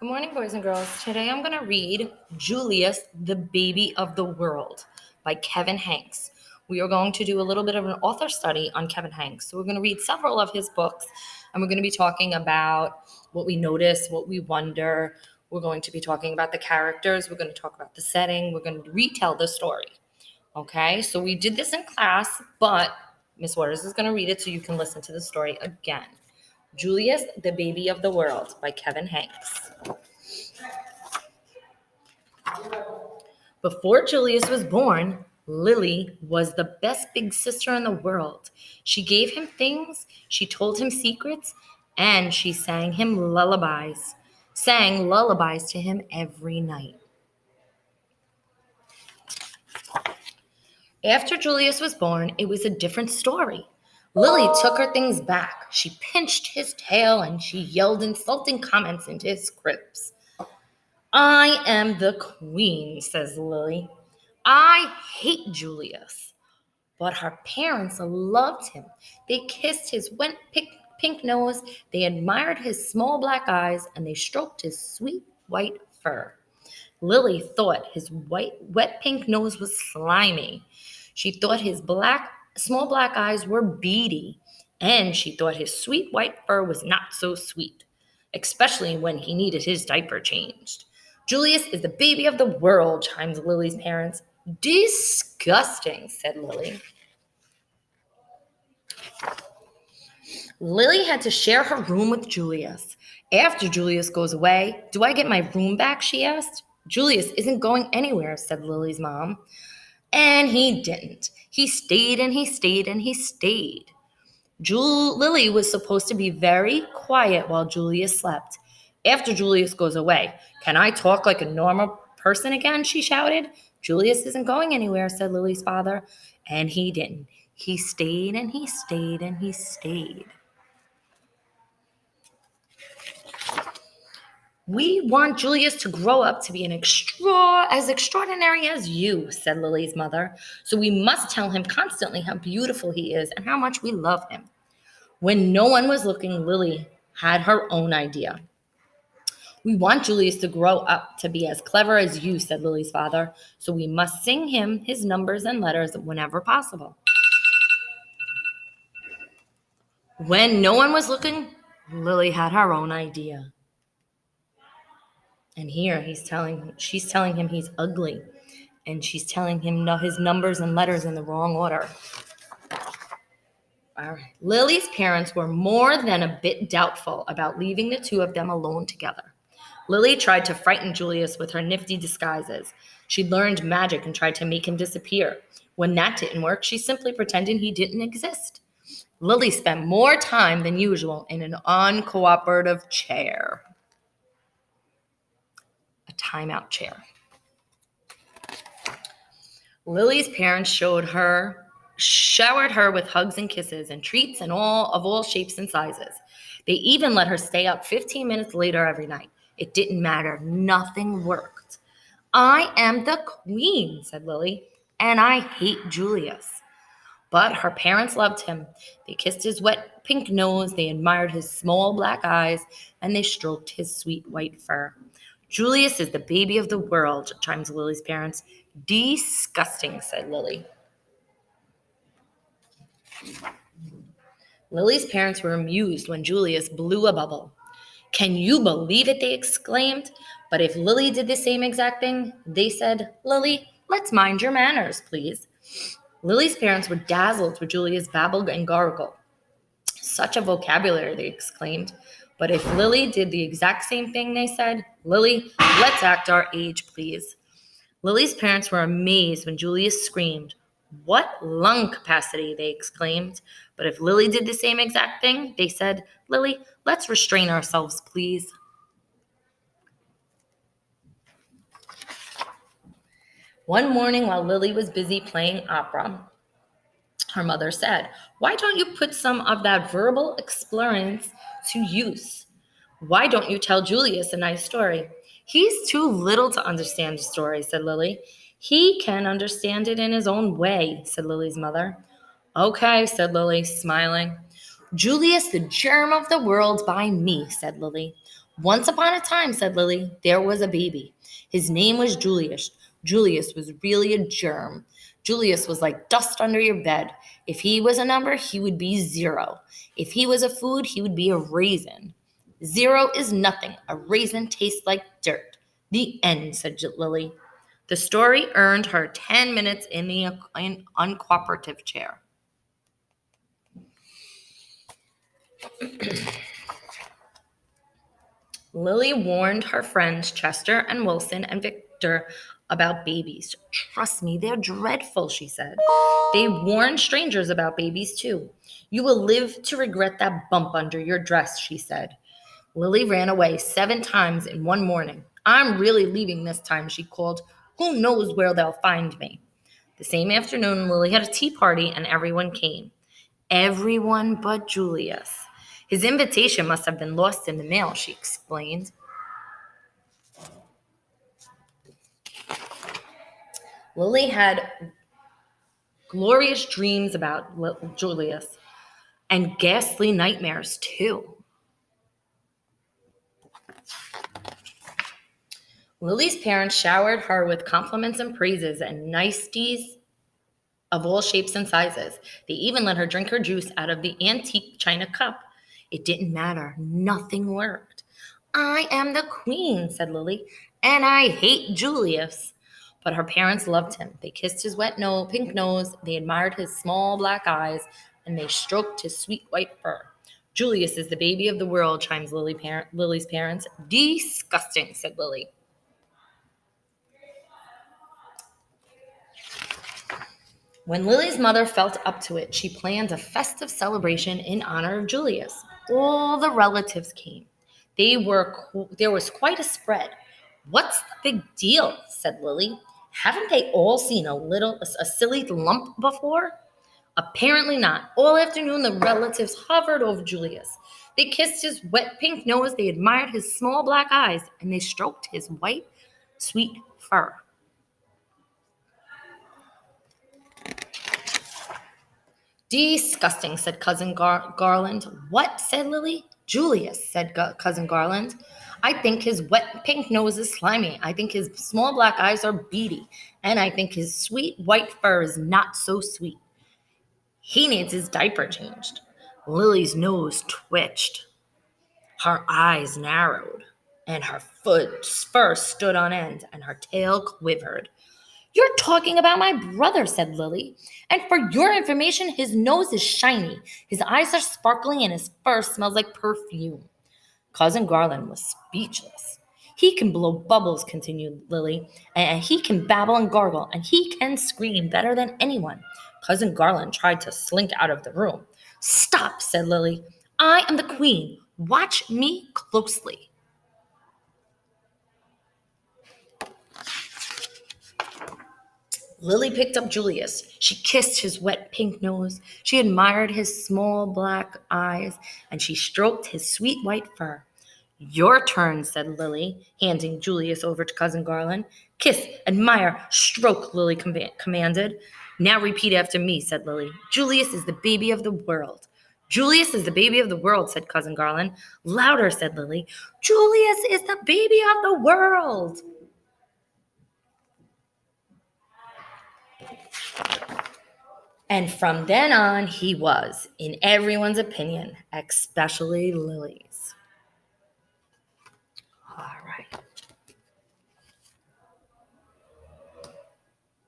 Good morning, boys and girls. Today I'm going to read Julius, the Baby of the World by Kevin Hanks. We are going to do a little bit of an author study on Kevin Hanks. So we're going to read several of his books, and we're going to be talking about what we notice, what we wonder. We're going to be talking about the characters. We're going to talk about the setting. We're going to retell the story. Okay, so we did this in class, but Miss Waters is going to read it so you can listen to the story again. Julius, the Baby of the World by Kevin Hanks. Before Julius was born, Lily was the best big sister in the world. She gave him things, she told him secrets, and she sang lullabies to him every night. After Julius was born, it was a different story. Lily took her things back. She pinched his tail and she yelled insulting comments into his cribs. "I am the queen," says Lily. "I hate Julius." But her parents loved him. They kissed his wet pink nose, they admired his small black eyes, and they stroked his sweet white fur. Lily thought his wet pink nose was slimy. She thought his small black eyes were beady. And she thought his sweet white fur was not so sweet, especially when he needed his diaper changed. "Julius is the baby of the world," chimed Lily's parents. "Disgusting," said Lily. Lily had to share her room with Julius. "After Julius goes away, do I get my room back?" she asked. "Julius isn't going anywhere," said Lily's mom. And he didn't. He stayed and he stayed and he stayed. Lily was supposed to be very quiet while Julius slept. "After Julius goes away, can I talk like a normal person again?" she shouted. "Julius isn't going anywhere," said Lily's father. And he didn't. He stayed and he stayed and he stayed. "We want Julius to grow up to be as extraordinary as you," said Lily's mother. "So we must tell him constantly how beautiful he is and how much we love him." When no one was looking, Lily had her own idea. "We want Julius to grow up to be as clever as you," said Lily's father. "So we must sing him his numbers and letters whenever possible." When no one was looking, Lily had her own idea. And here she's telling him he's ugly. And she's telling him his numbers and letters in the wrong order. All right. Lily's parents were more than a bit doubtful about leaving the two of them alone together. Lily tried to frighten Julius with her nifty disguises. She learned magic and tried to make him disappear. When that didn't work, she simply pretended he didn't exist. Lily spent more time than usual in an uncooperative chair. A timeout chair. Lily's parents showered her with hugs and kisses and treats and all shapes and sizes. They even let her stay up 15 minutes later every night. It didn't matter. Nothing worked. "I am the queen," said Lily, "and I hate Julius." But her parents loved him. They kissed his wet pink nose, they admired his small black eyes, and they stroked his sweet white fur. "Julius is the baby of the world," chimed Lily's parents. "Disgusting," said Lily. Lily's parents were amused when Julius blew a bubble. "Can you believe it?" they exclaimed. But if Lily did the same exact thing, they said, "Lily, let's mind your manners, please." Lily's parents were dazzled with Julius' babble and gargle. "Such a vocabulary," they exclaimed. But if Lily did the exact same thing, they said, "Lily, let's act our age, please." Lily's parents were amazed when Julius screamed. "What lung capacity!" they exclaimed. But if Lily did the same exact thing, they said, "Lily, let's restrain ourselves, please." One morning while Lily was busy playing opera, her mother said, "Why don't you put some of that verbal experience to use? Why don't you tell Julius a nice story?" "He's too little to understand a story," said Lily. "He can understand it in his own way," said Lily's mother. "Okay," said Lily, smiling. "Julius, the germ of the world by me," said Lily. Once upon a time, said Lily, there was a baby. His name was Julius. Julius was really a germ. Julius was like dust under your bed. If he was a number, he would be 0. If he was a food, he would be a raisin. 0 is nothing. A raisin tastes like dirt. The end, said Lily. The story earned her 10 minutes in the uncooperative chair. Lily warned her friends Chester and Wilson and Victor about babies. Trust me, they're dreadful, she said. They warn strangers about babies too. You will live to regret that bump under your dress, she said. Lily ran away 7 times in one morning. I'm really leaving this time, she called. Who knows where they'll find me? The same afternoon, Lily had a tea party and everyone came. Everyone but Julius. His invitation must have been lost in the mail, she explained. Lily had glorious dreams about Julius and ghastly nightmares too. Lily's parents showered her with compliments and praises and niceties of all shapes and sizes. They even let her drink her juice out of the antique china cup. It didn't matter. Nothing worked. I am the queen, said Lily, and I hate Julius. But her parents loved him. They kissed his pink nose, they admired his small black eyes, and they stroked his sweet white fur. Julius is the baby of the world, chimes Lily's parents. Disgusting, said Lily. When Lily's mother felt up to it, she planned a festive celebration in honor of Julius. All the relatives came. There was quite a spread. What's the big deal? Said Lily. Haven't they all seen a silly lump before? Apparently not. All afternoon, the relatives hovered over Julius. They kissed his wet pink nose, they admired his small black eyes, and they stroked his white, sweet fur. Disgusting, said Cousin Garland. What? Said Lily. Julius, said Cousin Garland. I think his wet pink nose is slimy. I think his small black eyes are beady. And I think his sweet white fur is not so sweet. He needs his diaper changed. Lily's nose twitched. Her eyes narrowed. And her fur stood on end. And her tail quivered. You're talking about my brother, said Lily. And for your information, his nose is shiny, his eyes are sparkling, and his fur smells like perfume. Cousin Garland was speechless. He can blow bubbles, continued Lily, and he can babble and gargle, and he can scream better than anyone. Cousin Garland tried to slink out of the room. Stop, said Lily. I am the queen. Watch me closely. Lily picked up Julius. She kissed his wet pink nose. She admired his small black eyes, and she stroked his sweet white fur. Your turn, said Lily, handing Julius over to Cousin Garland. Kiss, admire, stroke, Lily commanded. Now repeat after me, said Lily. Julius is the baby of the world. Julius is the baby of the world, said Cousin Garland. Louder, said Lily. Julius is the baby of the world. And from then on, he was, in everyone's opinion, especially Lily's.